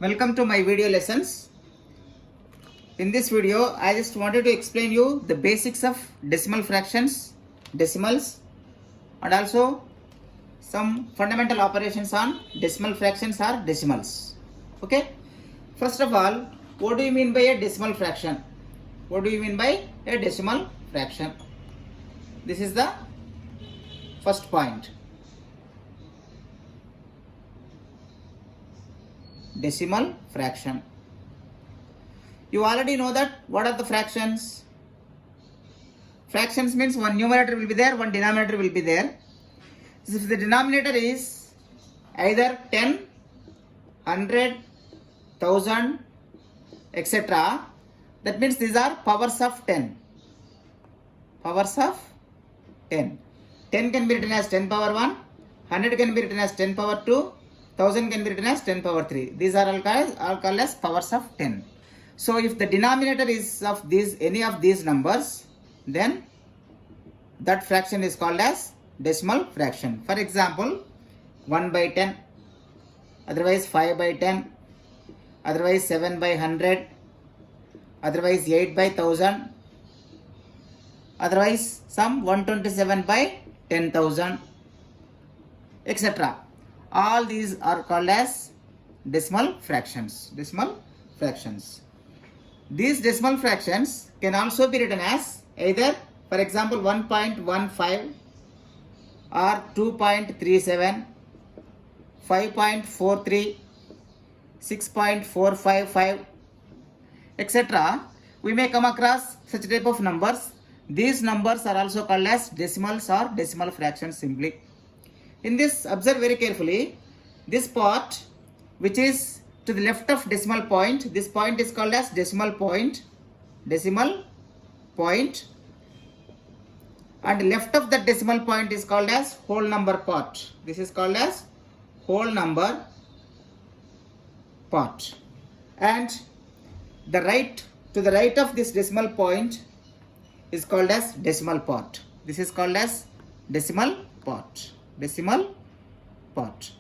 Welcome to my video lessons. In this video, I just wanted to explain you the basics of decimal fractions, decimals, and also some fundamental operations on decimal fractions or decimals. Okay. First of all, what do you mean by a decimal fraction? What do you mean by a decimal fraction? This is the first point. Decimal fraction. You already know that what are the fractions? Fractions means one numerator will be there, one denominator will be there. So if the denominator is either 10, 100, 1000, etc., that means these are powers of 10. Powers of 10. 10 can be written as 10 power 1, 100 can be written as 10 power 2, 1000 can be written as 10 power 3. These are all called as powers of 10. So if the denominator is of any of these numbers, then that fraction is called as decimal fraction. For example, 1 by 10, otherwise 5 by 10, otherwise 7 by 100, otherwise 8 by 1000, otherwise some 127 by 10,000, etc. All these are called as decimal fractions. Decimal fractions. These decimal fractions can also be written as either, for example, 1.15 or 2.37, 5.43, 6.455, etc. We may come across such type of numbers. These numbers are also called as decimals or decimal fractions simply. In this, observe very carefully, this part which is to the left of decimal point, this point is called as decimal point, and left of that decimal point is called as whole number part. This is called as whole number part. And the right of this decimal point is called as decimal part. This is called as decimal part. Decimal part.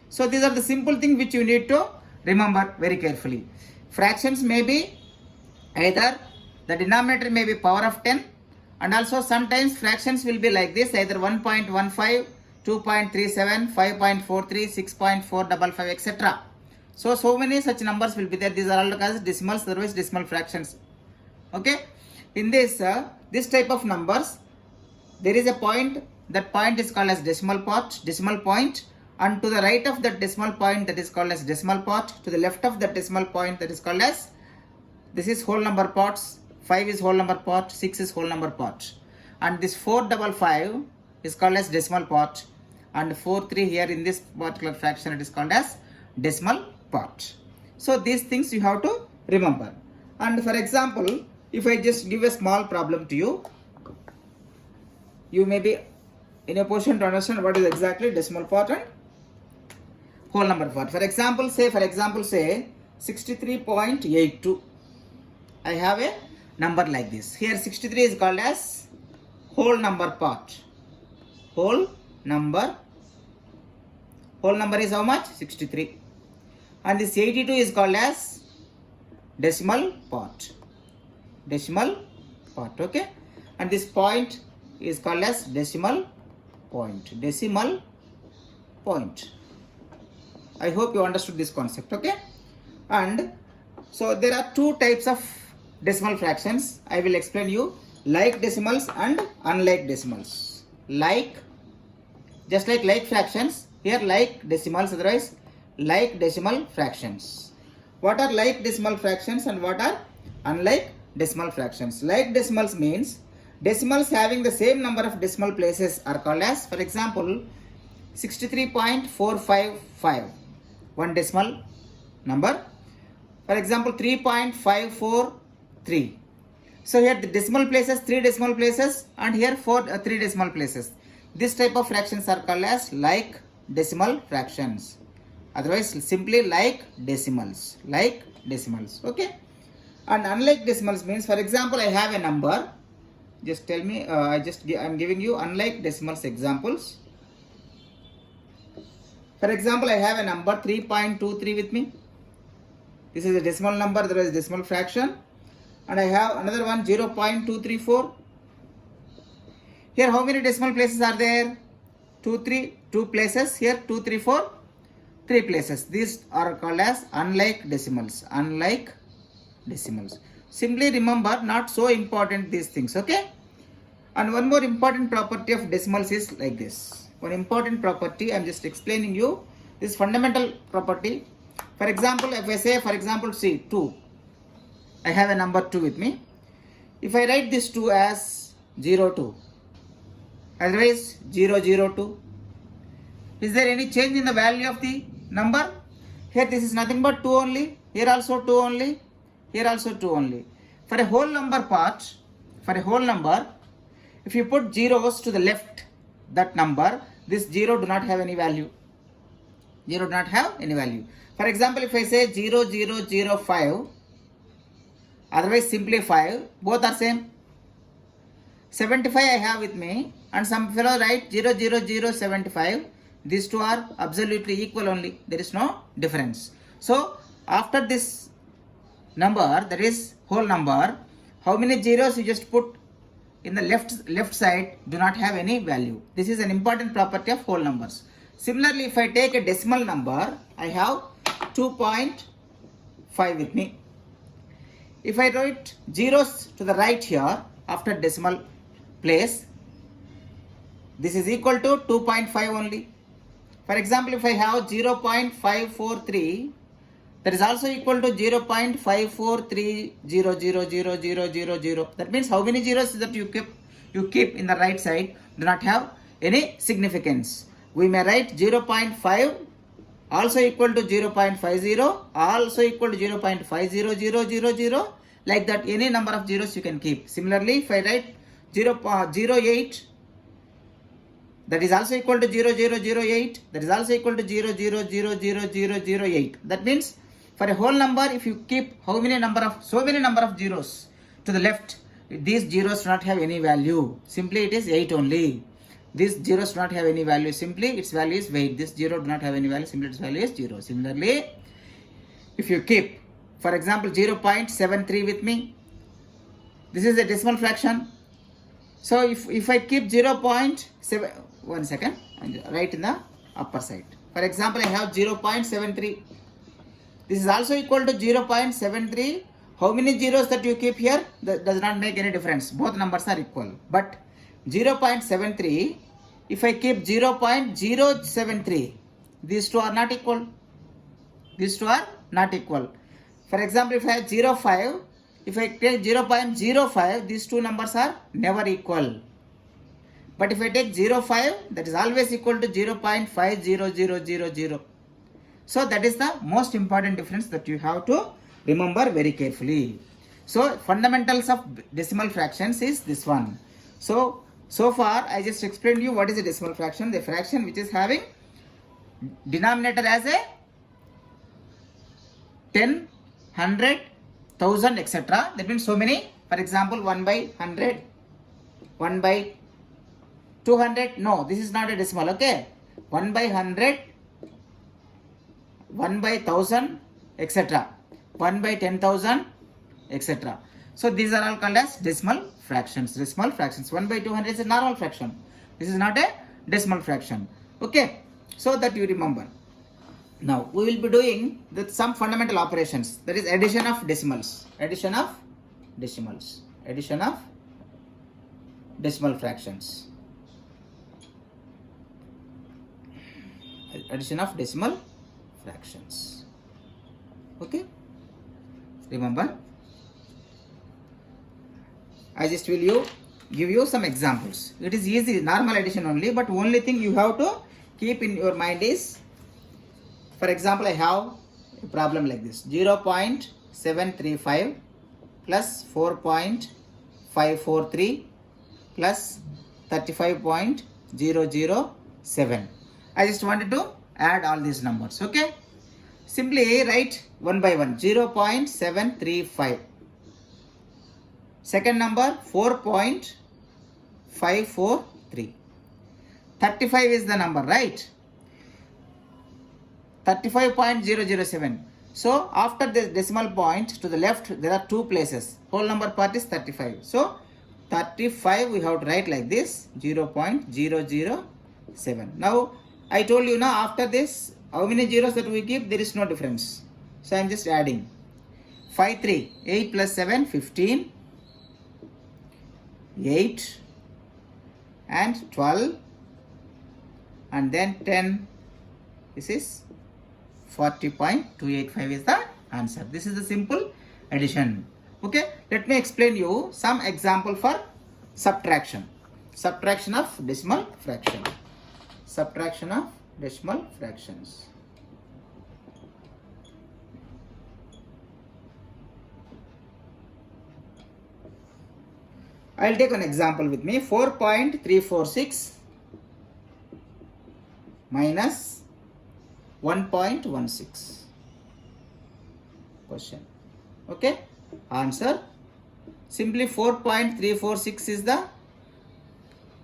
So these are the simple things which you need to remember very carefully. Fractions may be either the denominator may be power of 10, and also sometimes fractions will be like this, either 1.15, 2.37, 5.43, 6.455, etc. So many such numbers will be there. These are all called decimals, otherwise decimal fractions. Okay. In this type of numbers, there is a point. That point is called as decimal point, and to the right of that decimal point, that is called as decimal part. To the left of that decimal point, that is called as, this is whole number parts, 5 is whole number part, 6 is whole number part, and this 455 is called as decimal part, and 43 here in this particular fraction, it is called as decimal part. So these things you have to remember. And for example, if I just give a small problem to you, you may be in a position to understand what is exactly decimal part and whole number part. For example, say 63.82. I have a number like this. Here 63 is called as whole number part. Whole number is how much? 63. And this 82 is called as decimal part. Decimal part, okay? And this point is called as decimal point. Decimal point. I hope you understood this concept, okay? And so there are two types of decimal fractions. I will explain you, like decimals and unlike decimals. Like, just like fractions, here like decimals, otherwise like decimal fractions. What are like decimal fractions and what are unlike decimal fractions? Like decimals means decimals having the same number of decimal places are called as, for example, 63.455, one decimal number. For example, 3.543. So here the decimal places, 3 decimal places, and here 3 decimal places. This type of fractions are called as like decimal fractions. Otherwise, simply like decimals. Like decimals. Okay. And unlike decimals means, for example, I have a number. Just tell me, I'm giving you unlike decimals examples. For example, I have a number 3.23 with me. This is a decimal number, there is decimal fraction. And I have another one 0.234. Here how many decimal places are there? 2 places. Here 2, 3, 4, 3 places. These are called as unlike decimals. Unlike decimals. Simply remember, not so important these things, okay? And one more important property of decimals is like this. One important property, I am just explaining you this fundamental property. For example, if I say, for example, see 2. I have a number 2 with me. If I write this 2 as 02, otherwise 002, is there any change in the value of the number? Here this is nothing but 2 only. Here also 2 only. Here also 2 only. For a whole number part, for a whole number, if you put zeros to the left, that number, this 0 do not have any value. 0 do not have any value. For example, if I say 0005, otherwise simply 5, both are same. 75 I have with me, and some fellow write 00075. These two are absolutely equal only. There is no difference. So after this number, that is whole number, how many zeros you just put in the left side do not have any value. This is an important property of whole numbers. Similarly, if I take a decimal number, I have 2.5 with me. If I write zeros to the right here after decimal place, this is equal to 2.5 only. For example, if I have 0.543, that is also equal to 0.543000000. That means how many zeros that you keep in the right side do not have any significance. We may write 0.5 also equal to 0.50, also equal to 0.50000, like that any number of zeros you can keep. Similarly, if I write 0.08, that is also equal to 0008, that is also equal to 0000008. That means for a whole number, if you keep so many number of zeros to the left, these zeros do not have any value. Simply it is 8 only. These zeros do not have any value. Simply its value is 8. This 0 do not have any value. Simply its value is 0. Similarly, if you keep, for example, 0.73 with me, this is a decimal fraction. So if I keep 0.7, one second, right in the upper side. For example, I have 0.73. This is also equal to 0.73. How many zeros that you keep here? That does not make any difference. Both numbers are equal. But 0.73, if I keep 0.073, these two are not equal. These two are not equal. For example, if I have 0.5, if I take 0.05, these two numbers are never equal. But if I take 0.5, that is always equal to 0.50000. So that is the most important difference that you have to remember very carefully. So fundamentals of decimal fractions is this one. So far I just explained you what is a decimal fraction. The fraction which is having denominator as a 10, 100, 1000, etc. That means so many. For example, 1 by 100, 1 by 200. No, this is not a decimal. Okay, 1 by 100, 1 by 1000, etc. 1 by 10,000, etc. So these are all called as decimal fractions. Decimal fractions. 1 by 200 is a normal fraction. This is not a decimal fraction. Okay, so that you remember. Now we will be doing some fundamental operations. That is addition of decimals. Addition of decimals. Addition of decimal fractions. Addition of decimal fractions. Okay, remember, I just will give you some examples. It is easy, normal addition only, but only thing you have to keep in your mind is, for example, I have a problem like this: 0.735 plus 4.543 plus 35.007. I just wanted to add all these numbers. Okay, simply write one by one. 0.735. Second number 4.543. 35 is the number, right? 35.007. So after the decimal point to the left, there are 2 places. Whole number part is 35. So 35 we have to write like this, 0.007. Now I told you now after this, how many zeros that we keep, there is no difference. So I am just adding. 5, 3, 8 plus 7, 15, 8 and 12 and then 10. This is 40.285 is the answer. This is the simple addition. Okay, let me explain you some example for subtraction. Subtraction of decimal fraction. Subtraction of decimal fractions. I'll take an example with me. 4.346 minus 1.16. Question. Okay. Answer. Simply 4.346 is the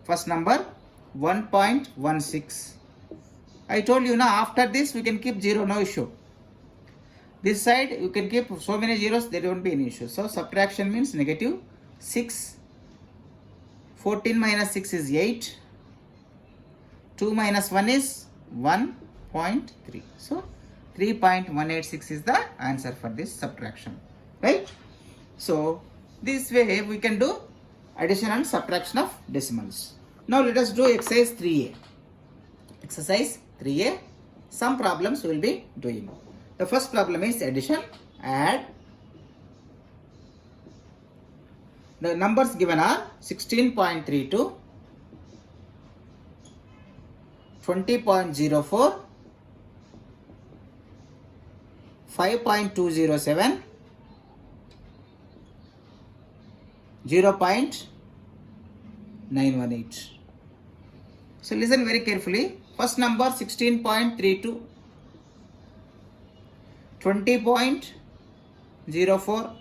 first number. 1.16. I told you now after this we can keep 0, no issue. This side you can keep so many zeros, there won't be any issue. So subtraction means negative 6. 14 minus 6 is 8. 2 minus 1 is 1.3. So 3.186 is the answer for this subtraction. Right? So this way we can do addition and subtraction of decimals. Now let us do exercise 3a. Exercise 3a. Some problems we will be doing. The first problem is addition. Add. The numbers given are 16.32, 20.04, 5.207, 0.918. So listen very carefully. First number 16.32, 20.04,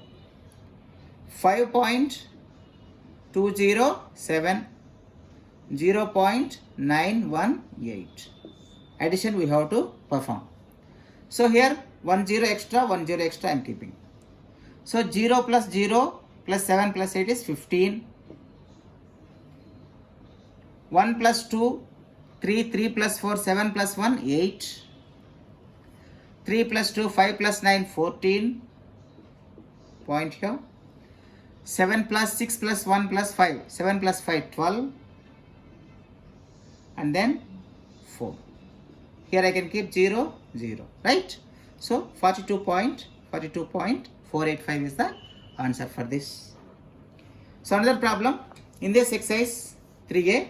5.207, 0.918. Addition we have to perform. So here 1 0 extra, 1 0 extra I am keeping. So 0 plus 0 plus 7 plus 8 is 15. 1 plus 2, 3, 3 plus 4, 7 plus 1, 8. 3 plus 2, 5 plus 9, 14. Point here. 7 plus 6 plus 1 plus 5. 7 plus 5, 12. And then 4. Here I can keep 0, 0. Right? So 42.485 is the answer for this. So another problem in this exercise 3a.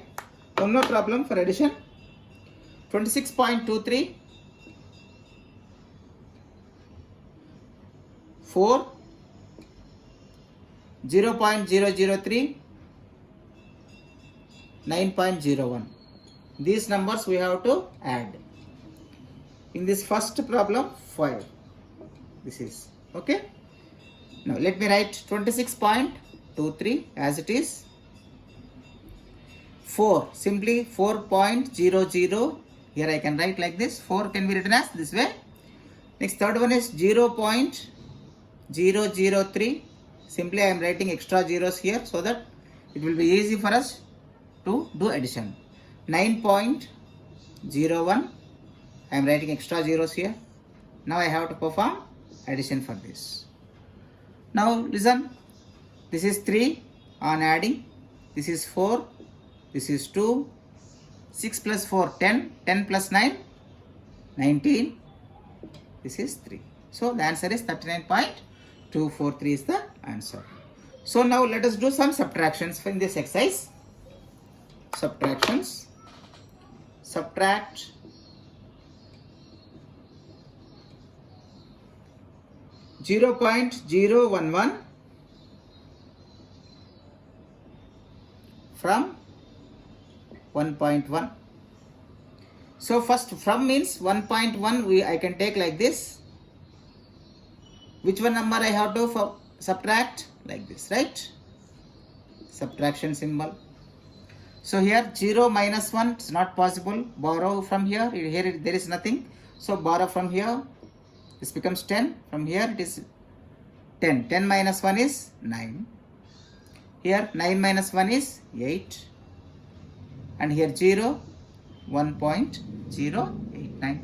One more problem for addition. 26.23, 4, 0.003, 9.01. These numbers we have to add. In this first problem, 5. This is okay. Now let me write 26.23 as it is. 4, simply 4.00. Here I can write like this. 4 can be written as this way. Next third one is 0.003. Simply I am writing extra zeros here so that it will be easy for us to do addition. 9.01. I am writing extra zeros here. Now I have to perform addition for this. Now listen. This is 3 on adding. This is 4. This is 2. 6 plus 4, 10. 10 plus 9, 19. This is 3. So the answer is 39.243 is the answer. So now let us do some subtractions in this exercise. Subtractions. Subtract 0.011 from 1.1. So first from means 1.1 I can take like this. Which one number I have to subtract? Like this, right? Subtraction symbol. So here 0 minus 1 is not possible. Borrow from here. Here there is nothing. So borrow from here. This becomes 10. From here it is 10. 10 minus 1 is 9. Here 9 minus 1 is 8. And here 0, 1.089.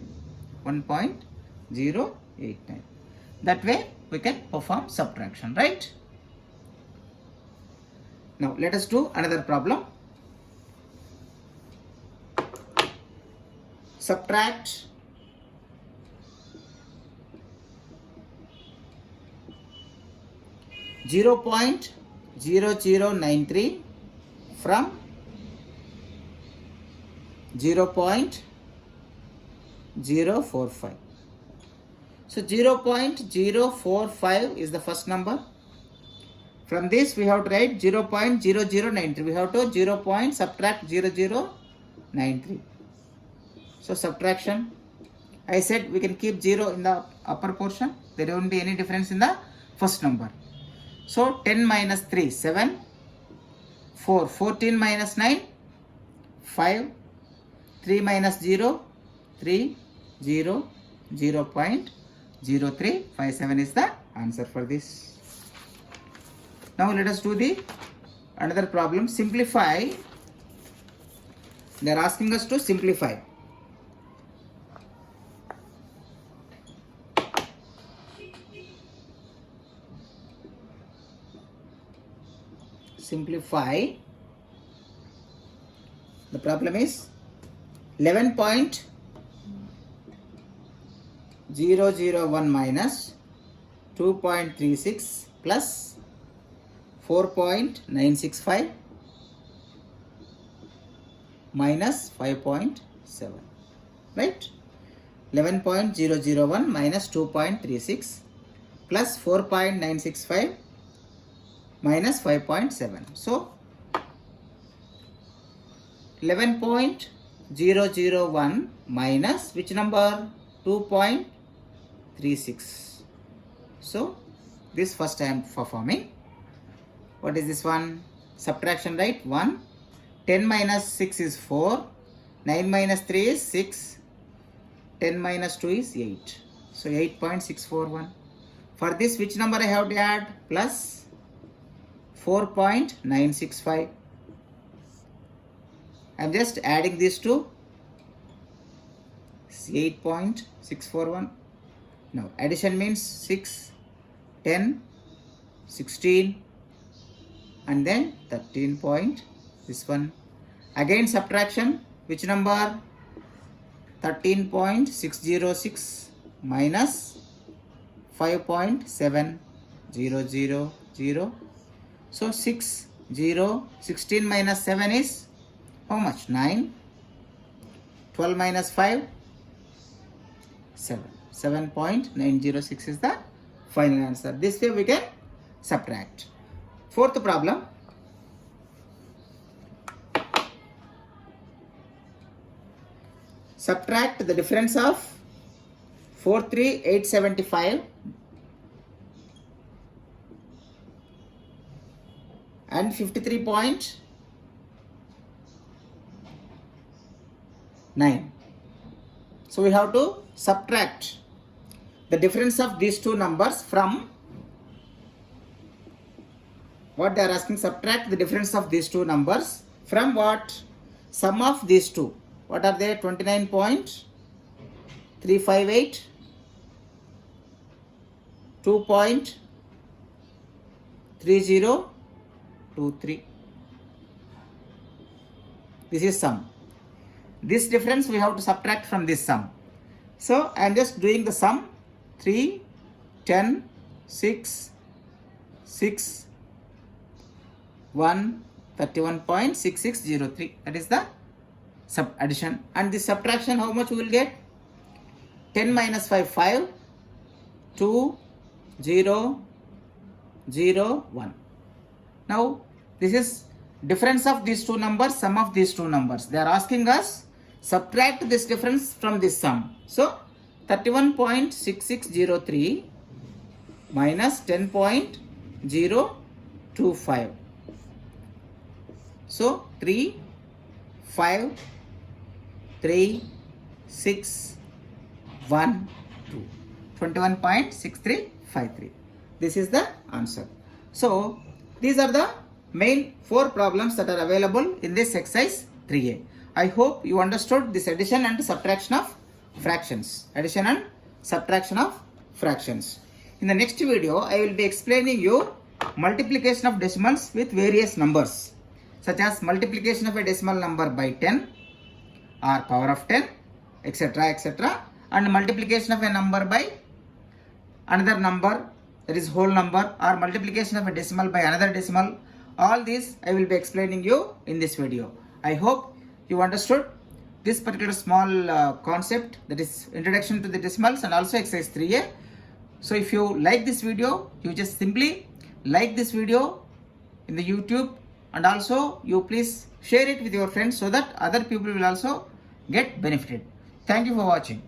1.089. That way we can perform subtraction, right? Now let us do another problem. Subtract 0.0093 from 0.045. So 0.045 is the first number. From this we have to write 0.0093. We have to 0. Subtract 0093. So subtraction. I said we can keep 0 in the upper portion. There won't be any difference in the first number. So 10 minus 3, 7. 4. 14 minus 9, 5. 3 minus 0, 3. 0. 0.0357 is the answer for this. Now let us do the another problem. Simplify. They are asking us to simplify. Simplify. The problem is 11.001 minus 2.36 plus 4.965 minus 5.7. Right? 11.001 minus 2.36 plus 4.965 minus 5.7. So 11.001 minus which number? 2.36. So this first I am performing. What is this one? Subtraction, right? 1. 10 minus 6 is 4. 9 minus 3 is 6. 10 minus 2 is 8. So 8.641. For this which number I have to add? Plus 4.965. I am just adding these two. 8.641. Now addition means 6, 10, 16 and then 13 point this one. Again subtraction, which number? 13.606 minus 5.7000. So 16 minus 7 is how much? 9. 12 minus 5, 7. 7.906 is the final answer. This way we can subtract. Fourth problem. Subtract the difference of 43875 and 53.9. So we have to subtract the difference of these two numbers from what they are asking. Subtract the difference of these two numbers from what? Sum of these two. What are they? 29.358, 2.3023. This is sum. This difference we have to subtract from this sum. So I am just doing the sum. 3, 10, 6, 6, 1, 31.6603. That is the addition. And this subtraction, how much we will get? 10 minus 5, 5, 2, 0, 0, 1. Now this is difference of these two numbers, sum of these two numbers. They are asking us subtract this difference from this sum. So 31.6603 minus 10.025. So 3, 5, 3, 6, 1, 2. 21.6353. This is the answer. So these are the main 4 problems that are available in this exercise 3A. I hope you understood this addition and subtraction of fractions. Addition and subtraction of fractions. In the next video, I will be explaining you multiplication of decimals with various numbers, such as multiplication of a decimal number by 10 or power of 10, etc., etc., and multiplication of a number by another number, that is whole number, or multiplication of a decimal by another decimal. All these I will be explaining you in this video. I hope you understood this particular small concept, that is introduction to the decimals and also exercise 3A. So if you like this video, you just simply like this video in the YouTube, and also you please share it with your friends so that other people will also get benefited. Thank you for watching.